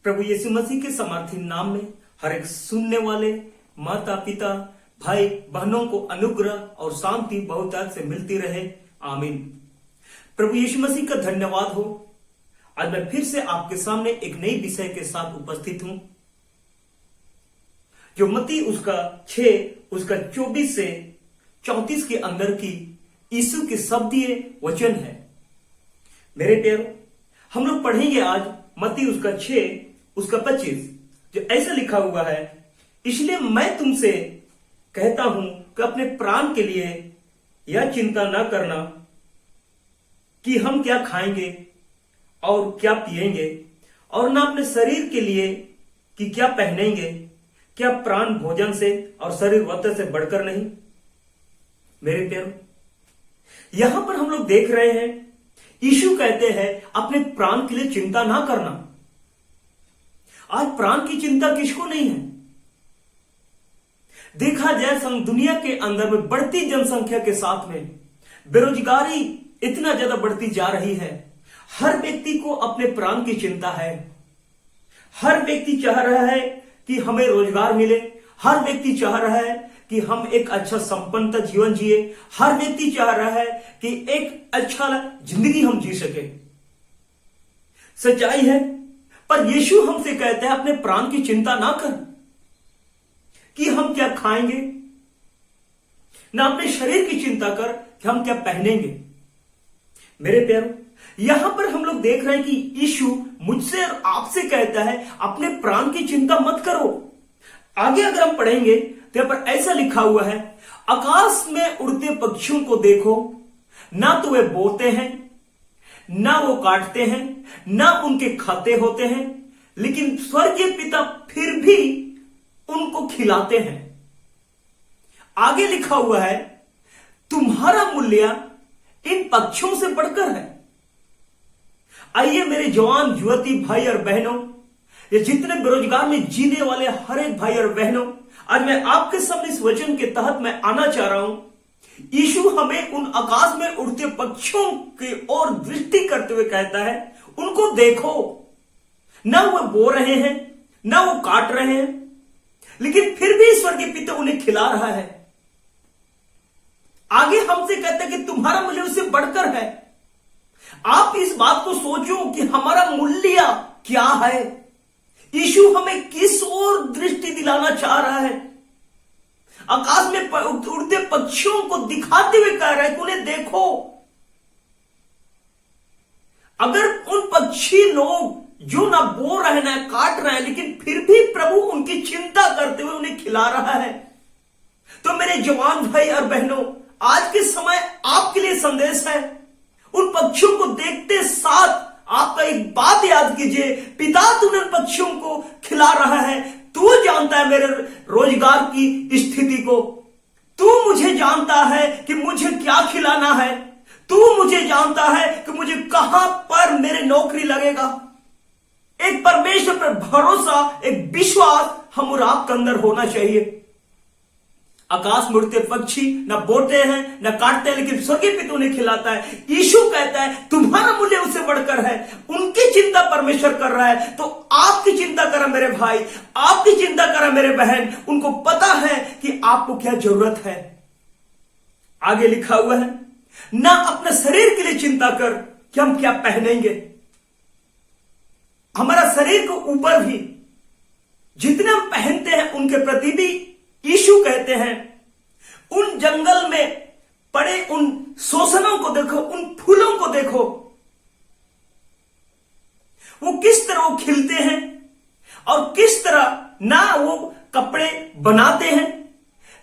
प्रभु यीशु मसीह के समर्थी नाम में हर एक सुनने वाले माता पिता भाई बहनों को अनुग्रह और शांति बहुतायत से मिलती रहे। आमीन। प्रभु यीशु मसीह का धन्यवाद हो। आज मैं फिर से आपके सामने एक नई विषय के साथ उपस्थित हूं, जो मत्ती उसका 6 उसका 24 से 34 के अंदर की यीशु के शब्दीय वचन है। मेरे प्यारो, हम लोग पढ़ेंगे आज मत्ती उसका 6 उसका 25, जो ऐसा लिखा हुआ है, इसलिए मैं तुमसे कहता हूं कि अपने प्राण के लिए यह चिंता ना करना कि हम क्या खाएंगे और क्या पिएंगे, और ना अपने शरीर के लिए कि क्या पहनेंगे। क्या प्राण भोजन से और शरीर वस्त्र से बढ़कर नहीं। मेरे प्यारो, यहां पर हम लोग देख रहे हैं यीशु कहते हैं अपने प्राण के लिए चिंता ना करना। आज प्राण की चिंता किसको नहीं है। देखा जाए दुनिया के अंदर में बढ़ती जनसंख्या के साथ में बेरोजगारी इतना ज्यादा बढ़ती जा रही है। हर व्यक्ति को अपने प्राण की चिंता है। हर व्यक्ति चाह रहा है कि हमें रोजगार मिले। हर व्यक्ति चाह रहा है कि हम एक अच्छा संपन्न जीवन जिए। हर व्यक्ति चाह रहा है कि एक अच्छा जिंदगी हम जी सके। सच्चाई है, पर यीशु हमसे कहते हैं अपने प्राण की चिंता ना कर कि हम क्या खाएंगे, ना अपने शरीर की चिंता कर कि हम क्या पहनेंगे। मेरे प्यारो, यहां पर हम लोग देख रहे हैं कि यीशु मुझसे और आपसे कहता है अपने प्राण की चिंता मत करो। आगे अगर हम पढ़ेंगे तो यहां पर ऐसा लिखा हुआ है, आकाश में उड़ते पक्षियों को देखो, ना तो वे बोते हैं, ना वो काटते हैं, ना उनके खाते होते हैं, लेकिन स्वर्गीय पिता फिर भी उनको खिलाते हैं। आगे लिखा हुआ है, तुम्हारा मूल्य इन पक्षियों से बढ़कर है। आइए मेरे जवान युवती भाई और बहनों, ये जितने बेरोजगार में जीने वाले हर एक भाई और बहनों, आज मैं आपके सामने इस वचन के तहत मैं आना चाह रहा हूं। यीशु हमें उन आकाश में उड़ते पक्षियों की ओर दृष्टि करते हुए कहता है, उनको देखो, ना वो बो रहे हैं, ना वो काट रहे हैं, लेकिन फिर भी स्वर्गीय पिता उन्हें खिला रहा है। आगे हमसे कहता है कि तुम्हारा मूल्य उससे बढ़कर है। आप इस बात को सोचो कि हमारा मूल्य क्या है। यीशु हमें किस ओर दृष्टि दिलाना चाह रहा है। आकाश में उड़ते पक्षियों को दिखाते हुए कह रहा है कि उन्हें देखो। अगर उन पक्षी लोग जो ना बो रहे ना काट रहे हैं, लेकिन फिर भी प्रभु उनकी चिंता करते हुए उन्हें खिला रहा है, तो मेरे जवान भाई और बहनों, आज के समय आपके लिए संदेश है। उन पक्षियों को देखते साथ आपका एक बात याद कीजिए, पिता तुम उन पक्षियों को खिला रहा है। तू जानता है मेरे रोजगार की स्थिति को। तू मुझे जानता है कि मुझे क्या खिलाना है। तू मुझे जानता है कि मुझे कहां पर मेरे नौकरी लगेगा। एक परमेश्वर पर भरोसा, एक विश्वास हम और आपके अंदर होना चाहिए। आकाश में उड़ते पक्षी ना बोते हैं ना काटते हैं, लेकिन स्वर्गीय पिता उन्हें खिलाता है। यीशु कहता है तुम्हारा मूल्य उससे बढ़कर है। उनकी चिंता परमेश्वर कर रहा है, तो आपकी चिंता करा मेरे भाई, आपकी चिंता करा मेरे बहन। उनको पता है कि आपको क्या जरूरत है। आगे लिखा हुआ है, ना अपने शरीर के लिए चिंता कर कि हम क्या पहनेंगे। हमारा शरीर को ऊपर भी जितने हम पहनते हैं उनके प्रति भी यीशु कहते हैं, उन जंगल में पड़े उन शोषणों को देखो, उन फूलों को देखो, वो किस तरह खिलते हैं और किस तरह ना वो कपड़े बनाते हैं,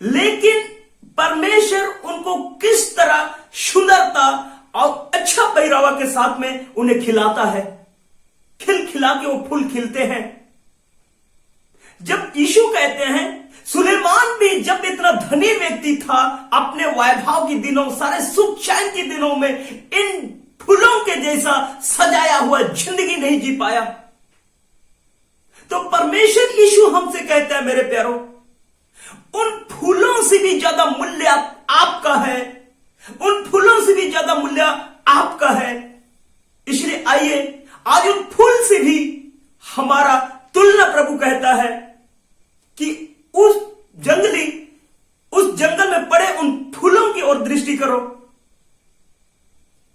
लेकिन परमेश्वर उनको किस तरह सुंदरता और अच्छा पहरावा के साथ में उन्हें खिलाता है। खिला के वो फूल खिलते हैं। जब यीशु कहते हैं, सुलेमान भी जब इतना धनी व्यक्ति था, अपने वैभव के दिनों, सारे सुख चैन के दिनों में इन फूलों के जैसा सजाया हुआ जिंदगी नहीं जी पाया। तो परमेश्वर यीशु हमसे कहता है, मेरे प्यारो, उन फूलों से भी ज्यादा मूल्य आपका है। उन फूलों से भी ज्यादा मूल्य आपका है। इसलिए आइए आज उन फूल से भी हमारा कहता है कि उस जंगल में पड़े उन फूलों की ओर दृष्टि करो।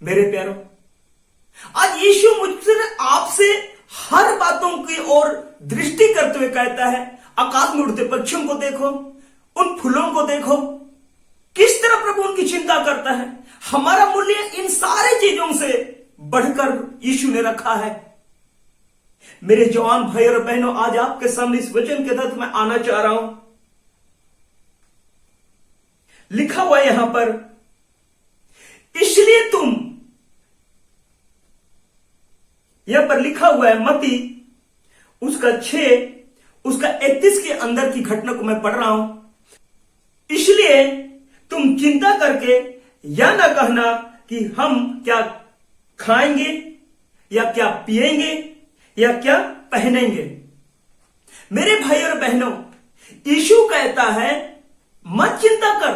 मेरे प्यारों, आज यीशु मुझसे आपसे हर बातों की ओर दृष्टि करते हुए कहता है, आकाश में उड़ते पक्षियों को देखो, उन फूलों को देखो, किस तरह प्रभु उनकी चिंता करता है। हमारा मूल्य इन सारे चीजों से बढ़कर यीशु ने रखा है। मेरे जवान भाई और बहनों, आज आपके सामने इस वचन के तहत मैं आना चाह रहा हूं। लिखा हुआ है यहां पर, इसलिए तुम, यहां पर लिखा हुआ है मत्ती उसका 6 उसका 31 के अंदर की घटना को मैं पढ़ रहा हूं। इसलिए तुम चिंता करके यह ना कहना कि हम क्या खाएंगे या क्या पिएंगे या क्या पहनेंगे। मेरे भाई और बहनों, यीशु कहता है मत चिंता कर,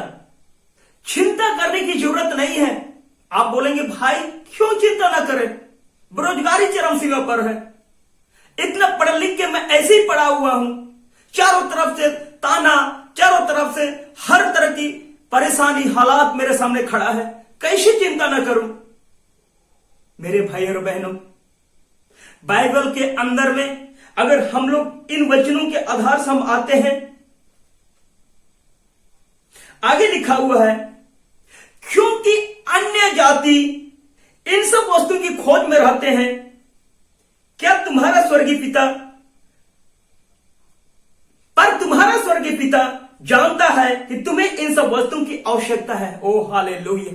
चिंता करने की जरूरत नहीं है। आप बोलेंगे भाई क्यों चिंता ना करें, बेरोजगारी चरम सीमा पर है, इतना पढ़ लिख के मैं ऐसे ही पड़ा हुआ हूं, चारों तरफ से ताना, चारों तरफ से हर तरह की परेशानी, हालात मेरे सामने खड़ा है, कैसे चिंता ना करूं। मेरे भाई और बहनों, बाइबल के अंदर में अगर हम लोग इन वचनों के आधार से हम आते हैं, आगे लिखा हुआ है, क्योंकि अन्य जाति इन सब वस्तुओं की खोज में रहते हैं, क्या तुम्हारा स्वर्गीय पिता जानता है कि तुम्हें इन सब वस्तुओं की आवश्यकता है। ओ हालेलुया,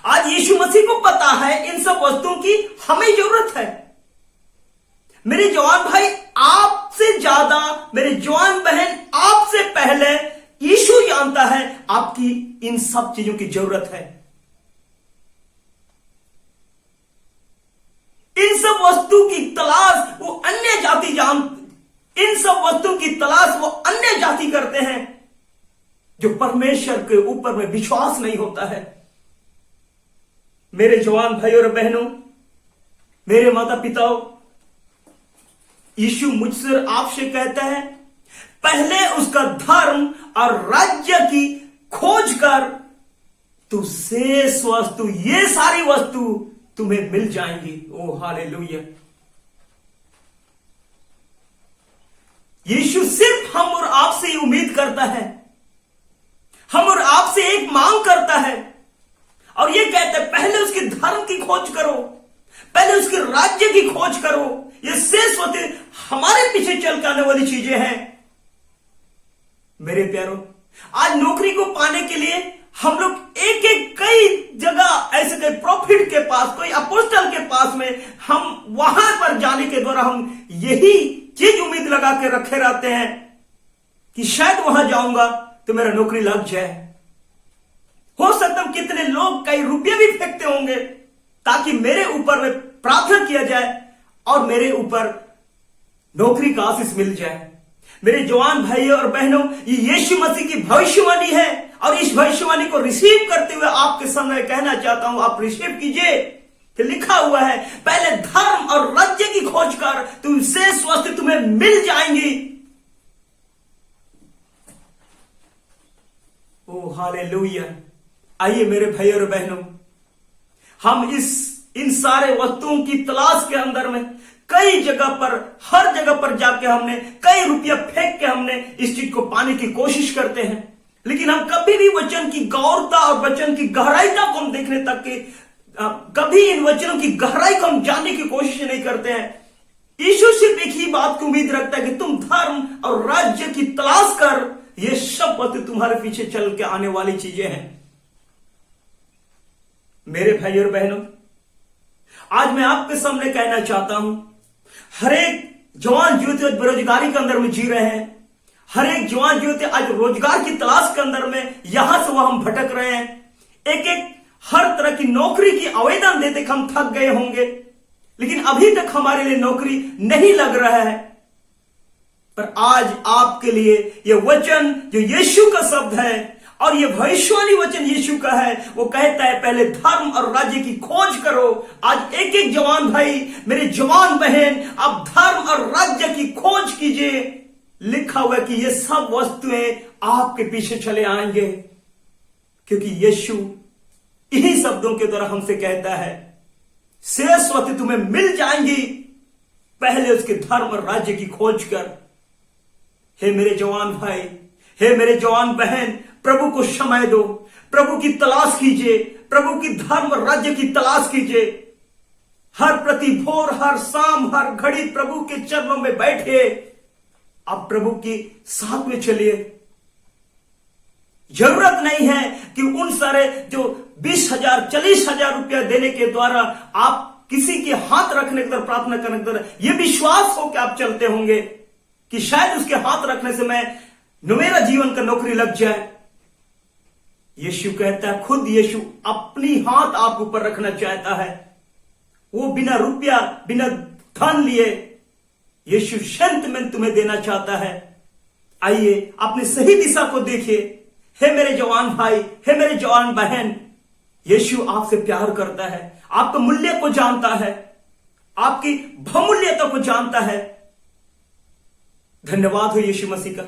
आज यीशु मसीह को पता है इन सब वस्तुओं की हमें जरूरत है। मेरे जवान भाई, आपसे ज्यादा, मेरे जवान बहन, आपसे पहले यीशु जानता है आपकी इन सब चीजों की जरूरत है। इन सब वस्तु की तलाश वो अन्य जाति इन सब वस्तु की तलाश वो अन्य जाति करते हैं जो परमेश्वर के ऊपर में विश्वास नहीं होता है। मेरे जवान भाई और बहनों, मेरे माता पिताओं, यीशु मुझसे आपसे कहता है, पहले उसका धर्म और राज्य की खोज कर, तू शेष वस्तु, ये सारी वस्तु तुम्हें मिल जाएंगी। ओ हालेलुया। यीशु सिर्फ हम और आपसे ही उम्मीद करता है, हम और आपसे एक मांग करता है और ये कहता है पहले उसके धर्म की खोज करो, पहले उसके राज्य की खोज करो। ये शेष होते हमारे पीछे चल के आने वाली चीजें हैं। मेरे प्यारों, आज नौकरी को पाने के लिए हम लोग एक एक कई जगह ऐसे कई प्रॉफिट के पास, कोई अपोस्टल के पास में, हम वहां पर जाने के द्वारा हम यही चीज उम्मीद लगा के रखे रहते हैं कि शायद वहां जाऊंगा तो मेरा नौकरी लग जाए। हो सकता है कितने लोग कई रुपये भी फेंकते होंगे ताकि मेरे ऊपर में प्रार्थना किया जाए और मेरे ऊपर नौकरी का आशीष मिल जाए। मेरे जवान भाई और बहनों, ये यीशु मसीह की भविष्यवाणी है और इस भविष्यवाणी को रिसीव करते हुए आपके सामने कहना चाहता हूं, आप रिसीव कीजिए कि लिखा हुआ है, पहले धर्म और राज्य की खोज कर, तुम शेष वस्तु तुम्हें मिल जाएंगी। ओ हालेलुया। आइए मेरे भाई और बहनों, हम इन सारे वस्तुओं की तलाश के अंदर में कई जगह पर, हर जगह पर जाके हमने कई रुपया फेंक के हमने इस चीज को पाने की कोशिश करते हैं, लेकिन हम कभी भी वचन की गौरता और वचन की गहराईता को हम देखने तक के कभी इन वचनों की गहराई को हम जानने की कोशिश नहीं करते हैं। यीशु सिर्फ एक ही बात की उम्मीद रखता है कि तुम धर्म और राज्य की तलाश कर, ये सब वस्तु तुम्हारे पीछे चल के आने वाली चीजें हैं। मेरे भाई और बहनों, आज मैं आपके सामने कहना चाहता हूं, हर एक जवान युवती आज बेरोजगारी के अंदर में जी रहे हैं, हर एक जवान युवती आज रोजगार की तलाश के अंदर में यहां से वहां हम भटक रहे हैं। एक एक हर तरह की नौकरी की आवेदन देते हम थक गए होंगे, लेकिन अभी तक हमारे लिए नौकरी नहीं लग रहा है। पर आज आपके लिए यह वचन जो यीशु का शब्द है और यह भविष्यवाणी वचन यीशु का है, वो कहता है पहले धर्म और राज्य की खोज करो। आज एक एक जवान भाई, मेरे जवान बहन, आप धर्म और राज्य की खोज कीजिए लिखा हुआ है कि ये सब वस्तुएं आपके पीछे चले आएंगे, क्योंकि यीशु इन्हीं शब्दों के द्वारा हमसे कहता है शेष वस्तु तुम्हें मिल जाएंगी, पहले उसके धर्म और राज्य की खोज कर। हे मेरे जवान भाई, हे मेरे जवान बहन, प्रभु को समय दो, प्रभु की तलाश कीजिए, प्रभु की धर्म और राज्य की तलाश कीजिए। हर प्रति भोर, हर शाम, हर घड़ी प्रभु के चरणों में बैठिए। आप प्रभु की साथ में चलिए। जरूरत नहीं है कि उन सारे जो 20,000 40,000 रुपया देने के द्वारा आप किसी के हाथ रखने के द्वारा, प्रार्थना करने के द्वारा यह विश्वास हो कि आप चलते होंगे कि शायद उसके हाथ रखने से मेरा जीवन का नौकरी लग जाए। यीशु कहता है, खुद यीशु अपनी हाथ आप ऊपर रखना चाहता है। वो बिना रुपया, बिना धन लिए यीशु संत में तुम्हें देना चाहता है। आइए अपनी सही दिशा को देखिए। हे मेरे जवान भाई, हे मेरे जवान बहन, यीशु आपसे प्यार करता है, आपके मूल्य को जानता है, आपकी बहुमूल्यता को जानता है। धन्यवाद हो यीशु मसीह का।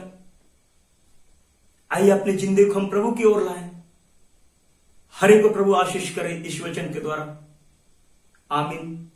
आइए अपनी जिंदगी को हम प्रभु की ओर लाएं। हर एक को प्रभु आशीष करे इस वचन के द्वारा। आमीन।